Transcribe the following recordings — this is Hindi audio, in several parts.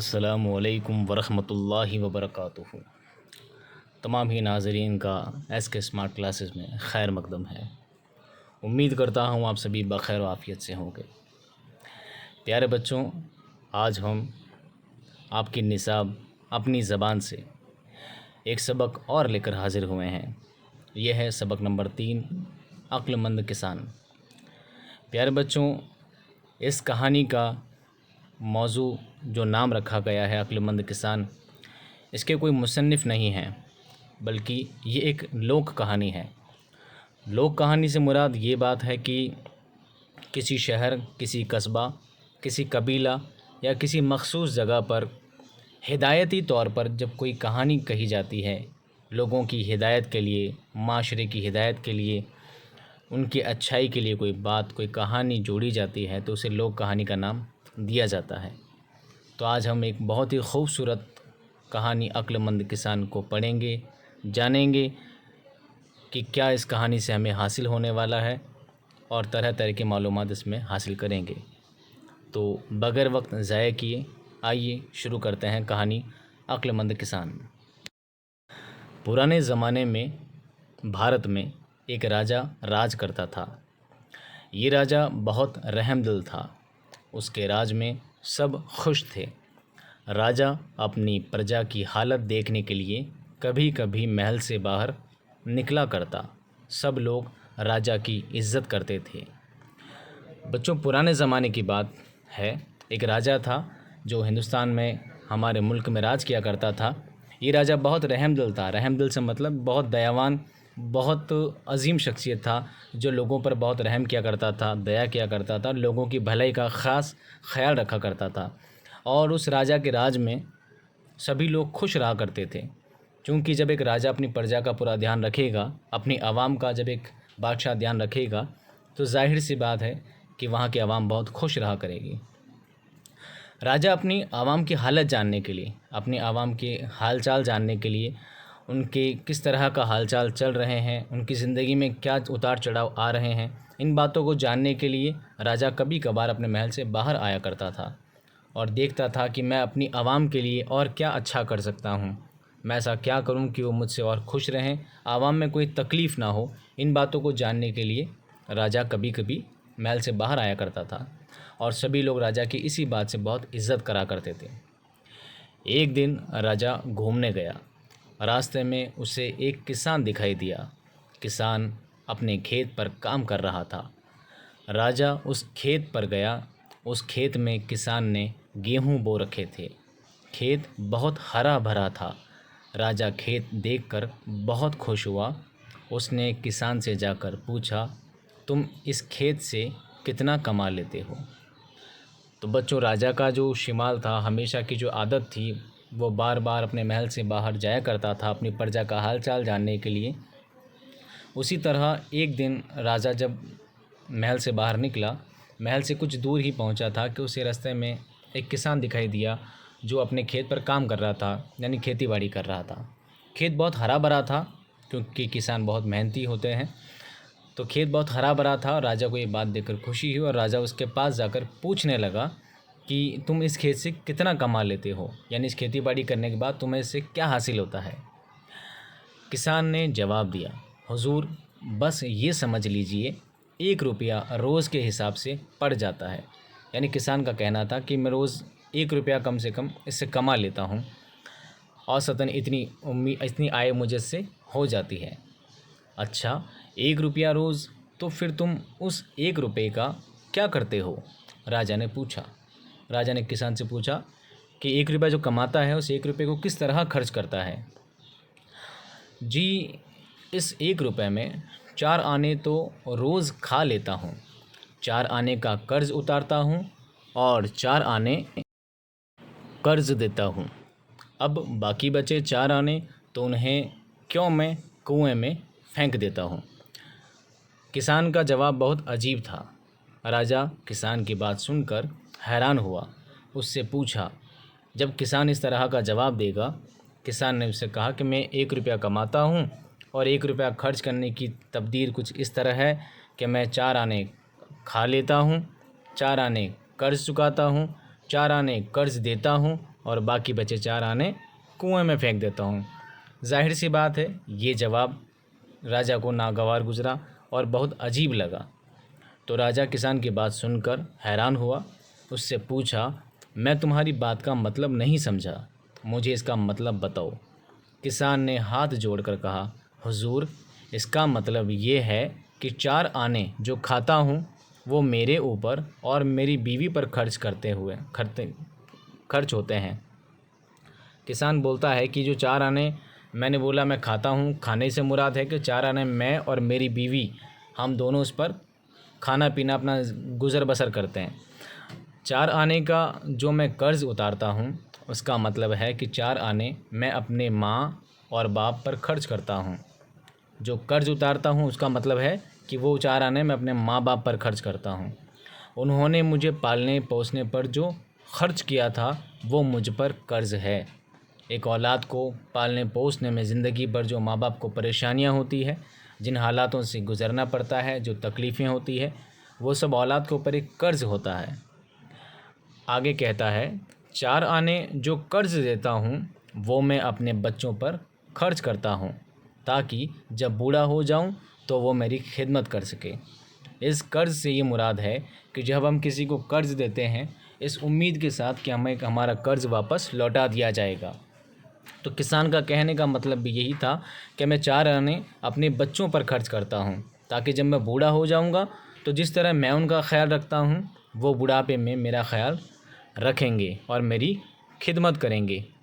अस्सलामुअलैकुम वरहमतुल्लाहि वबरकातुहू। तमाम ही नाज़रीन का SK स्मार्ट क्लासेस में खैर मकदम है। उम्मीद करता हूँ आप सभी बखैर आफ़ियत से होंगे। प्यारे बच्चों, आज हम आपकी निसाब अपनी ज़बान से एक सबक और लेकर हाज़िर हुए हैं। यह है सबक नंबर 3, अक्लमंद किसान। प्यारे बच्चों, इस कहानी का मौजू जो नाम रखा गया है अक्लमंद किसान, इसके कोई मुसन्निफ़ नहीं हैं, बल्कि ये एक लोक कहानी है। लोक कहानी से मुराद ये बात है कि किसी शहर, किसी कस्बा, किसी कबीला या किसी मख़सूस जगह पर हिदायती तौर पर जब कोई कहानी कही जाती है, लोगों की हिदायत के लिए, माशरे की हिदायत के लिए, उनकी अच्छाई के लिए कोई बात, कोई कहानी जोड़ी जाती है, तो उसे लोक कहानी का नाम दिया जाता है। तो आज हम एक बहुत ही खूबसूरत कहानी अक्लमंद किसान को पढ़ेंगे, जानेंगे कि क्या इस कहानी से हमें हासिल होने वाला है और तरह तरह की मालूमात इसमें हासिल करेंगे। तो बगैर वक्त ज़ाया किए आइए शुरू करते हैं कहानी अक्लमंद किसान। पुराने ज़माने में भारत में एक राजा राज करता था। ये राजा बहुत रहमदिल था। उसके राज में सब खुश थे। राजा अपनी प्रजा की हालत देखने के लिए कभी कभी महल से बाहर निकला करता। सब लोग राजा की इज़्ज़त करते थे। बच्चों, पुराने ज़माने की बात है। एक राजा था जो हिंदुस्तान में, हमारे मुल्क में राज किया करता था। ये राजा बहुत रहमदिल था। रहमदिल से मतलब बहुत दयावान, बहुत अजीम शख्सियत था, जो लोगों पर बहुत रहम किया करता था, दया किया करता था, लोगों की भलाई का ख़ास ख्याल रखा करता था। और उस राजा के राज में सभी लोग खुश रहा करते थे, क्योंकि जब एक राजा अपनी प्रजा का पूरा ध्यान रखेगा, अपनी आवाम का जब एक बादशाह ध्यान रखेगा, तो जाहिर सी बात है कि वहाँ की आवाम बहुत खुश रहा करेगी। राजा अपनी आवाम की हालत जानने के लिए, अपनी आवाम के हाल चाल जानने के लिए, उनके किस तरह का हाल चाल चल रहे हैं, उनकी ज़िंदगी में क्या उतार चढ़ाव आ रहे हैं, इन बातों को जानने के लिए राजा कभी कभार अपने महल से बाहर आया करता था और देखता था कि मैं अपनी आवाम के लिए और क्या अच्छा कर सकता हूँ, मैं ऐसा क्या करूँ कि वो मुझसे और खुश रहें, आवाम में कोई तकलीफ़ ना हो। इन बातों को जानने के लिए राजा कभी कभी महल से बाहर आया करता था और सभी लोग राजा की इसी बात से बहुत इज़्ज़त करा करते थे। एक दिन राजा घूमने गया। रास्ते में उसे एक किसान दिखाई दिया। किसान अपने खेत पर काम कर रहा था। राजा उस खेत पर गया। उस खेत में किसान ने गेहूं बो रखे थे। खेत बहुत हरा भरा था। राजा खेत देखकर बहुत खुश हुआ। उसने किसान से जाकर पूछा, तुम इस खेत से कितना कमा लेते हो? तो बच्चों, राजा का जो शिमाल था, हमेशा की जो आदत थी, वो बार बार अपने महल से बाहर जाया करता था अपनी प्रजा का हाल चाल जानने के लिए। उसी तरह एक दिन राजा जब महल से बाहर निकला, महल से कुछ दूर ही पहुंचा था कि उसे रास्ते में एक किसान दिखाई दिया जो अपने खेत पर काम कर रहा था, यानी खेती बाड़ी कर रहा था। खेत बहुत हरा भरा था, क्योंकि किसान बहुत मेहनती होते हैं। तो खेत बहुत हरा भरा था और राजा को ये बात देखकर खुशी हुई और राजा उसके पास जाकर पूछने लगा कि तुम इस खेत से कितना कमा लेते हो, यानी इस खेती बाड़ी करने के बाद तुम्हें इससे क्या हासिल होता है। किसान ने जवाब दिया, हुजूर, बस ये समझ लीजिए 1 रुपया रोज़ के हिसाब से पड़ जाता है। यानी किसान का कहना था कि मैं रोज़ 1 रुपया कम से कम इससे कमा लेता हूँ, औसतन इतनी आय मुझे इससे हो जाती है। अच्छा, 1 रुपया रोज़, तो फिर तुम उस 1 रुपये का क्या करते हो? राजा ने पूछा। राजा ने किसान से पूछा कि 1 रुपया जो कमाता है उस 1 रुपये को किस तरह खर्च करता है? जी, इस 1 रुपये में 4 आने तो रोज़ खा लेता हूँ, 4 आने का कर्ज़ उतारता हूँ और 4 आने कर्ज़ देता हूँ। अब बाकी बचे 4 आने तो उन्हें क्यों मैं कुएं में फेंक देता हूँ। किसान का जवाब बहुत अजीब था। राजा किसान की बात सुनकर हैरान हुआ। उससे पूछा, जब किसान इस तरह का जवाब देगा, किसान ने उससे कहा कि मैं 1 रुपया कमाता हूँ और 1 रुपया खर्च करने की तकदीर कुछ इस तरह है कि मैं 4 आने खा लेता हूँ, 4 आने कर्ज़ चुकाता हूँ, 4 आने कर्ज़ देता हूँ और बाकी बचे 4 आने कुएं में फेंक देता हूँ। जाहिर सी बात है ये जवाब राजा को नागवार गुजरा और बहुत अजीब लगा। तो राजा किसान की बात सुनकर हैरान हुआ। उससे पूछा, मैं तुम्हारी बात का मतलब नहीं समझा, मुझे इसका मतलब बताओ। किसान ने हाथ जोड़कर कहा, हुजूर, इसका मतलब ये है कि 4 आने जो खाता हूँ वो मेरे ऊपर और मेरी बीवी पर खर्च होते हैं। किसान बोलता है कि जो 4 आने मैंने बोला मैं खाता हूँ, खाने से मुराद है कि 4 आने मैं और मेरी बीवी हम दोनों उस पर खाना पीना अपना गुज़र बसर करते हैं। 4 आने का जो मैं कर्ज़ उतारता हूँ उसका मतलब है कि 4 आने मैं अपने माँ और बाप पर खर्च करता हूँ। जो कर्ज़ उतारता हूँ उसका मतलब है कि वो 4 आने मैं अपने माँ बाप पर खर्च करता हूँ। उन्होंने मुझे पालने पोसने पर जो खर्च किया था वो मुझ पर कर्ज़ है। एक औलाद को पालने पोसने में ज़िंदगी भर जो माँ बाप को परेशानियाँ होती है, जिन हालातों से गुज़रना पड़ता है, जो तकलीफ़ें होती है, वो सब औलाद के ऊपर एक कर्ज़ होता है। आगे कहता है, 4 आने जो कर्ज़ देता हूँ वो मैं अपने बच्चों पर खर्च करता हूँ ताकि जब बूढ़ा हो जाऊँ तो वो मेरी खिदमत कर सके। इस कर्ज़ से ये मुराद है कि जब हम किसी को कर्ज़ देते हैं इस उम्मीद के साथ कि हमें हमारा कर्ज़ वापस लौटा दिया जाएगा। तो किसान का कहने का मतलब भी यही था कि मैं 4 आने अपने बच्चों पर खर्च करता हूँ ताकि जब मैं बूढ़ा हो जाऊँगा तो जिस तरह मैं उनका ख्याल रखता हूँ वो बुढ़ापे में मेरा ख्याल रखेंगे और मेरी खिदमत करेंगे।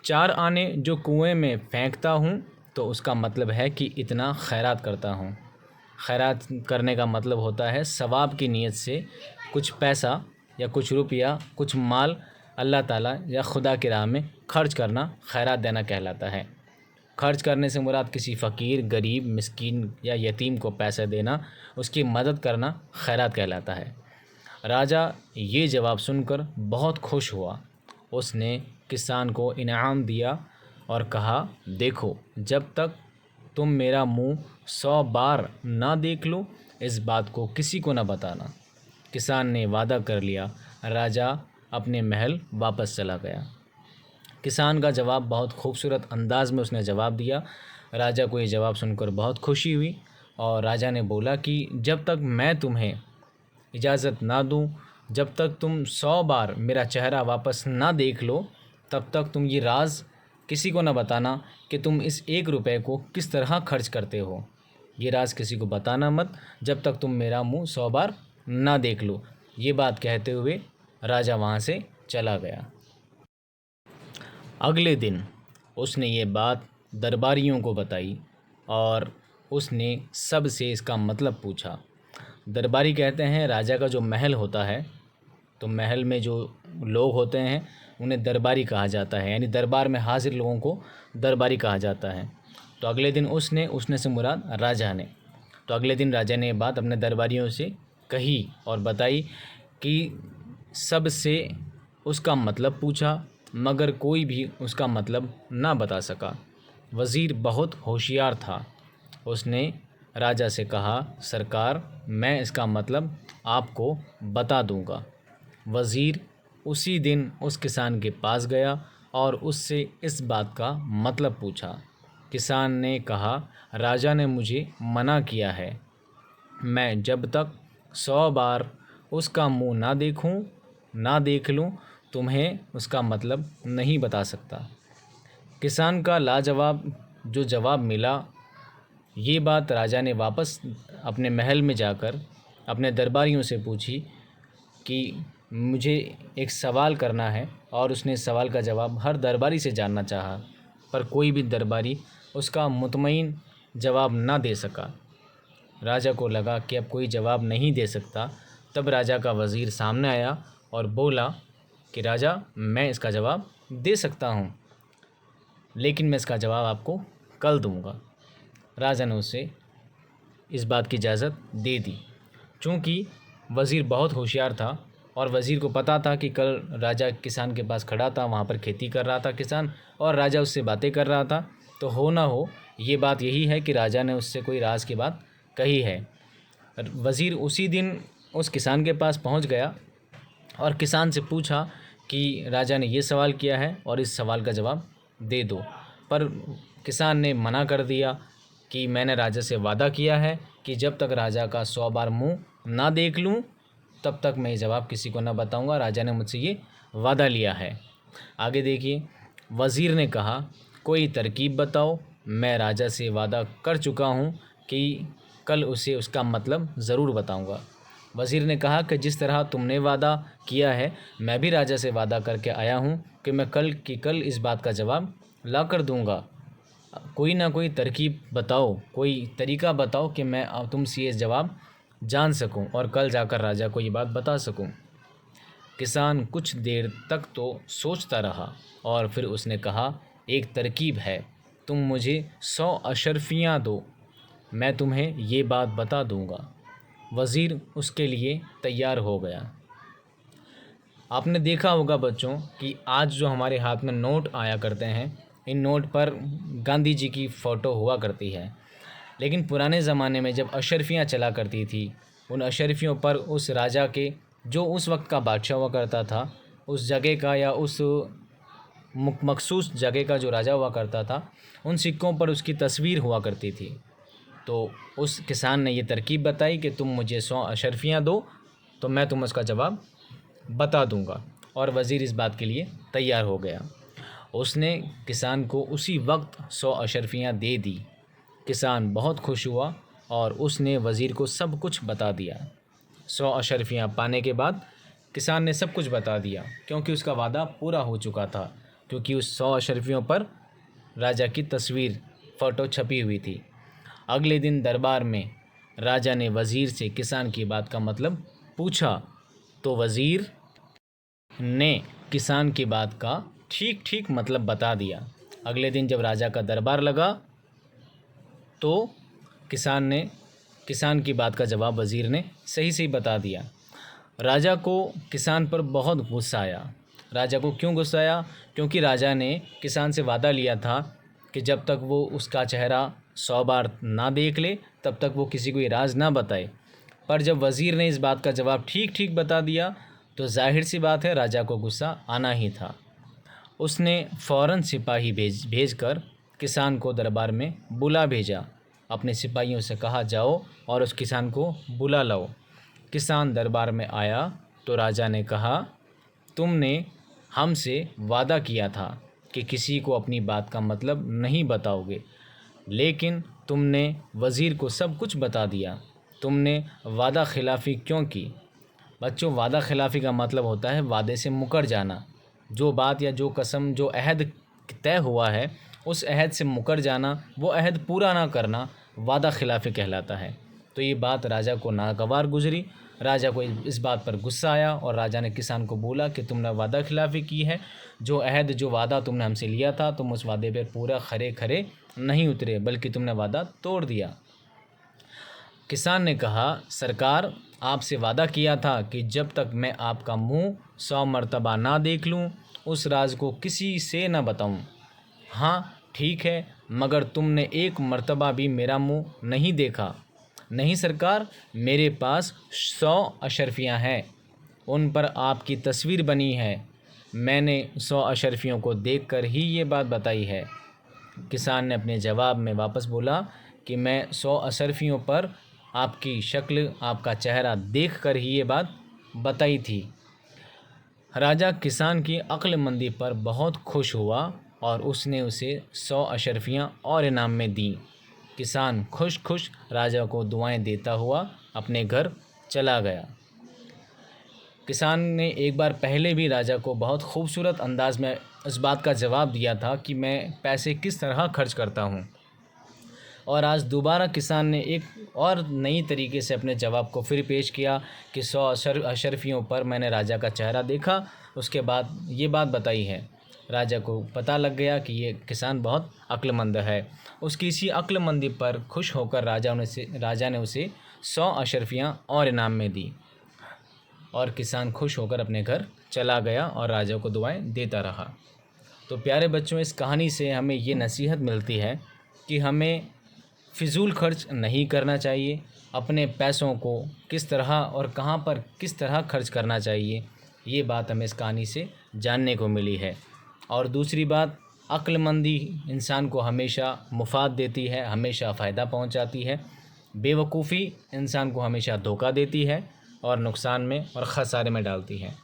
4 आने जो कुएं में फेंकता हूँ तो उसका मतलब है कि इतना खैरात करता हूँ। खैरात करने का मतलब होता है सवाब की नीयत से कुछ पैसा या कुछ रुपया, कुछ माल अल्लाह ताला या खुदा की राह में खर्च करना खैरात देना कहलाता है। खर्च करने से मुराद किसी फ़कीर, गरीब, मिस्कीन या यतीम को पैसे देना, उसकी मदद करना खैरात कहलाता है। राजा ये जवाब सुनकर बहुत खुश हुआ। उसने किसान को इनाम दिया और कहा, देखो, जब तक तुम मेरा मुंह 100 बार ना देख लो इस बात को किसी को ना बताना। किसान ने वादा कर लिया। राजा अपने महल वापस चला गया। किसान का जवाब बहुत खूबसूरत अंदाज में उसने जवाब दिया। राजा को ये जवाब सुनकर बहुत खुशी हुई और राजा ने बोला कि जब तक मैं तुम्हें इजाज़त ना दूं, जब तक तुम 100 बार मेरा चेहरा वापस ना देख लो, तब तक तुम ये राज किसी को ना बताना कि तुम इस 1 रुपए को किस तरह खर्च करते हो। ये राज किसी को बताना मत जब तक तुम मेरा मुंह 100 बार ना देख लो। ये बात कहते हुए राजा वहाँ से चला गया। अगले दिन उसने ये बात दरबारियों को बताई और उसने सब से इसका मतलब पूछा। दरबारी कहते हैं राजा का जो महल होता है तो महल में जो लोग होते हैं उन्हें दरबारी कहा जाता है, यानी दरबार में हाजिर लोगों को दरबारी कहा जाता है। तो अगले दिन उसने से मुराद राजा ने, तो अगले दिन राजा ने ये बात अपने दरबारियों से कही और बताई कि सब से उसका मतलब पूछा मगर कोई भी उसका मतलब ना बता सका। वज़ीर बहुत होशियार था। उसने राजा से कहा, सरकार, मैं इसका मतलब आपको बता दूंगा। वज़ीर उसी दिन उस किसान के पास गया और उससे इस बात का मतलब पूछा। किसान ने कहा, राजा ने मुझे मना किया है, मैं जब तक 100 बार उसका मुंह ना देख लूँ तुम्हें उसका मतलब नहीं बता सकता। किसान का लाजवाब जो जवाब मिला, ये बात राजा ने वापस अपने महल में जाकर अपने दरबारियों से पूछी कि मुझे एक सवाल करना है, और उसने इस सवाल का जवाब हर दरबारी से जानना चाहा, पर कोई भी दरबारी उसका मुतमईन जवाब ना दे सका। राजा को लगा कि अब कोई जवाब नहीं दे सकता। तब राजा का वज़ीर सामने आया और बोला कि राजा, मैं इसका जवाब दे सकता हूँ, लेकिन मैं इसका जवाब आपको कल दूँगा। राजा ने उसे इस बात की इजाज़त दे दी। चूँकि वज़ीर बहुत होशियार था और वज़ीर को पता था कि कल राजा किसान के पास खड़ा था, वहाँ पर खेती कर रहा था किसान, और राजा उससे बातें कर रहा था, तो हो ना हो ये बात यही है कि राजा ने उससे कोई राज की बात कही है। वज़ीर उसी दिन उस किसान के पास पहुँच गया और किसान से पूछा कि राजा ने ये सवाल किया है और इस सवाल का जवाब दे दो। पर किसान ने मना कर दिया कि मैंने राजा से वादा किया है कि जब तक राजा का 100 बार मुंह ना देख लूं तब तक मैं ये जवाब किसी को ना बताऊंगा। राजा ने मुझसे ये वादा लिया है। आगे देखिए, वज़ीर ने कहा, कोई तरकीब बताओ, मैं राजा से वादा कर चुका हूँ कि कल उसे उसका मतलब ज़रूर बताऊंगा। वज़ीर ने कहा कि जिस तरह तुमने वादा किया है, मैं भी राजा से वादा करके आया हूँ कि मैं कल इस बात का जवाब ला कर दूँगा। कोई ना कोई तरकीब बताओ, कोई तरीका बताओ कि मैं तुमसे ये जवाब जान सकूं और कल जाकर राजा को ये बात बता सकूं। किसान कुछ देर तक तो सोचता रहा और फिर उसने कहा, एक तरकीब है, तुम मुझे 100 अशर्फियाँ दो, मैं तुम्हें ये बात बता दूंगा। वज़ीर उसके लिए तैयार हो गया। आपने देखा होगा बच्चों कि आज जो हमारे हाथ में नोट आया करते हैं, इन नोट पर गांधी जी की फ़ोटो हुआ करती है। लेकिन पुराने ज़माने में जब अशर्फियाँ चला करती थी, उन अशर्फियों पर उस राजा के जो उस वक्त का बादशाह हुआ करता था, उस जगह का या उस मखसूस जगह का जो राजा हुआ करता था, उन सिक्कों पर उसकी तस्वीर हुआ करती थी। तो उस किसान ने ये तरकीब बताई कि तुम मुझे 100 अशर्फियाँ दो तो मैं तुम्हें उसका जवाब बता दूंगा। और वज़ीर इस बात के लिए तैयार हो गया। उसने किसान को उसी वक्त 100 अशर्फियाँ दे दी। किसान बहुत खुश हुआ और उसने वज़ीर को सब कुछ बता दिया। 100 अशर्फियाँ पाने के बाद किसान ने सब कुछ बता दिया, क्योंकि उसका वादा पूरा हो चुका था, क्योंकि उस 100 अशर्फियों पर राजा की तस्वीर फ़ोटो छपी हुई थी। अगले दिन दरबार में राजा ने वज़ीर से किसान की बात का मतलब पूछा, तो वज़ीर ने किसान की बात का ठीक ठीक मतलब बता दिया। अगले दिन जब राजा का दरबार लगा तो किसान की बात का जवाब वज़ीर ने सही सही बता दिया। राजा को किसान पर बहुत गुस्सा आया। राजा को क्यों गुस्सा आया? क्योंकि राजा ने किसान से वादा लिया था कि जब तक वो उसका चेहरा 100 बार ना देख ले तब तक वो किसी को ये राज ना बताए। पर जब वज़ीर ने इस बात का जवाब ठीक ठीक बता दिया तो जाहिर सी बात है राजा को गुस्सा आना ही था। उसने फ़ौरन सिपाही भेजकर किसान को दरबार में बुला भेजा। अपने सिपाहियों से कहा, जाओ और उस किसान को बुला लाओ। किसान दरबार में आया तो राजा ने कहा, तुमने हमसे वादा किया था कि किसी को अपनी बात का मतलब नहीं बताओगे, लेकिन तुमने वज़ीर को सब कुछ बता दिया। तुमने वादा खिलाफ़ी क्यों की? बच्चों, वादा खिलाफ़ी का मतलब होता है वादे से मुकर जाना। जो बात या जो कसम, जो अहद तय हुआ है, उस अहद से मुकर जाना, वो अहद पूरा ना करना वादा खिलाफ़ी कहलाता है। तो ये बात राजा को नागवार गुजरी। राजा को इस बात पर गुस्सा आया और राजा ने किसान को बोला कि तुमने वादा खिलाफ़ी की है। जो अहद, जो वादा तुमने हमसे लिया था, तुम उस वादे पर पूरा खरे खरे नहीं उतरे, बल्कि तुमने वादा तोड़ दिया। किसान ने कहा, सरकार, आपसे वादा किया था कि जब तक मैं आपका मुंह 100 मरतबा ना देख लूं, उस राज को किसी से न बताऊं। हाँ ठीक है, मगर तुमने एक मरतबा भी मेरा मुंह नहीं देखा। नहीं सरकार, मेरे पास 100 अशर्फियाँ हैं, उन पर आपकी तस्वीर बनी है। मैंने 100 अशर्फियों को देखकर ही ये बात बताई है। किसान ने अपने जवाब में वापस बोला कि मैं 100 अशर्फियों पर आपकी शक्ल, आपका चेहरा देखकर ही ये बात बताई थी। राजा किसान की अक्लमंदी पर बहुत खुश हुआ और उसने उसे 100 अशर्फियाँ और इनाम में दी। किसान खुश खुश राजा को दुआएं देता हुआ अपने घर चला गया। किसान ने एक बार पहले भी राजा को बहुत खूबसूरत अंदाज में इस बात का जवाब दिया था कि मैं पैसे किस तरह खर्च करता हूँ, और आज दोबारा किसान ने एक और नई तरीके से अपने जवाब को फिर पेश किया कि 100 अशर्फियों पर मैंने राजा का चेहरा देखा, उसके बाद ये बात बताई है। राजा को पता लग गया कि ये किसान बहुत अक्लमंद है। उसकी इसी अक्लमंदी पर खुश होकर राजा ने उसे 100 अशर्फियाँ और इनाम में दी और किसान खुश होकर अपने घर चला गया और राजा को दुआएं देता रहा। तो प्यारे बच्चों, इस कहानी से हमें ये नसीहत मिलती है कि हमें फ़िज़ूल खर्च नहीं करना चाहिए। अपने पैसों को किस तरह और कहाँ पर किस तरह खर्च करना चाहिए, ये बात हमें इस कहानी से जानने को मिली है। और दूसरी बात, अक्लमंदी इंसान को हमेशा मुफाद देती है, हमेशा फ़ायदा पहुंचाती है। बेवकूफ़ी इंसान को हमेशा धोखा देती है और नुकसान में और ख़सारे में डालती है।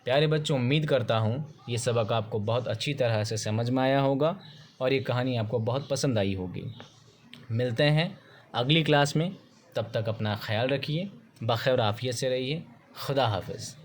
प्यारे बच्चों, उम्मीद करता हूँ ये सबक आपको बहुत अच्छी तरह से समझ में आया होगा और ये कहानी आपको बहुत पसंद आई होगी। मिलते हैं अगली क्लास में, तब तक अपना ख्याल रखिए, बख़ैर आफ़ियत से रहिए। खुदा हाफ़िज़।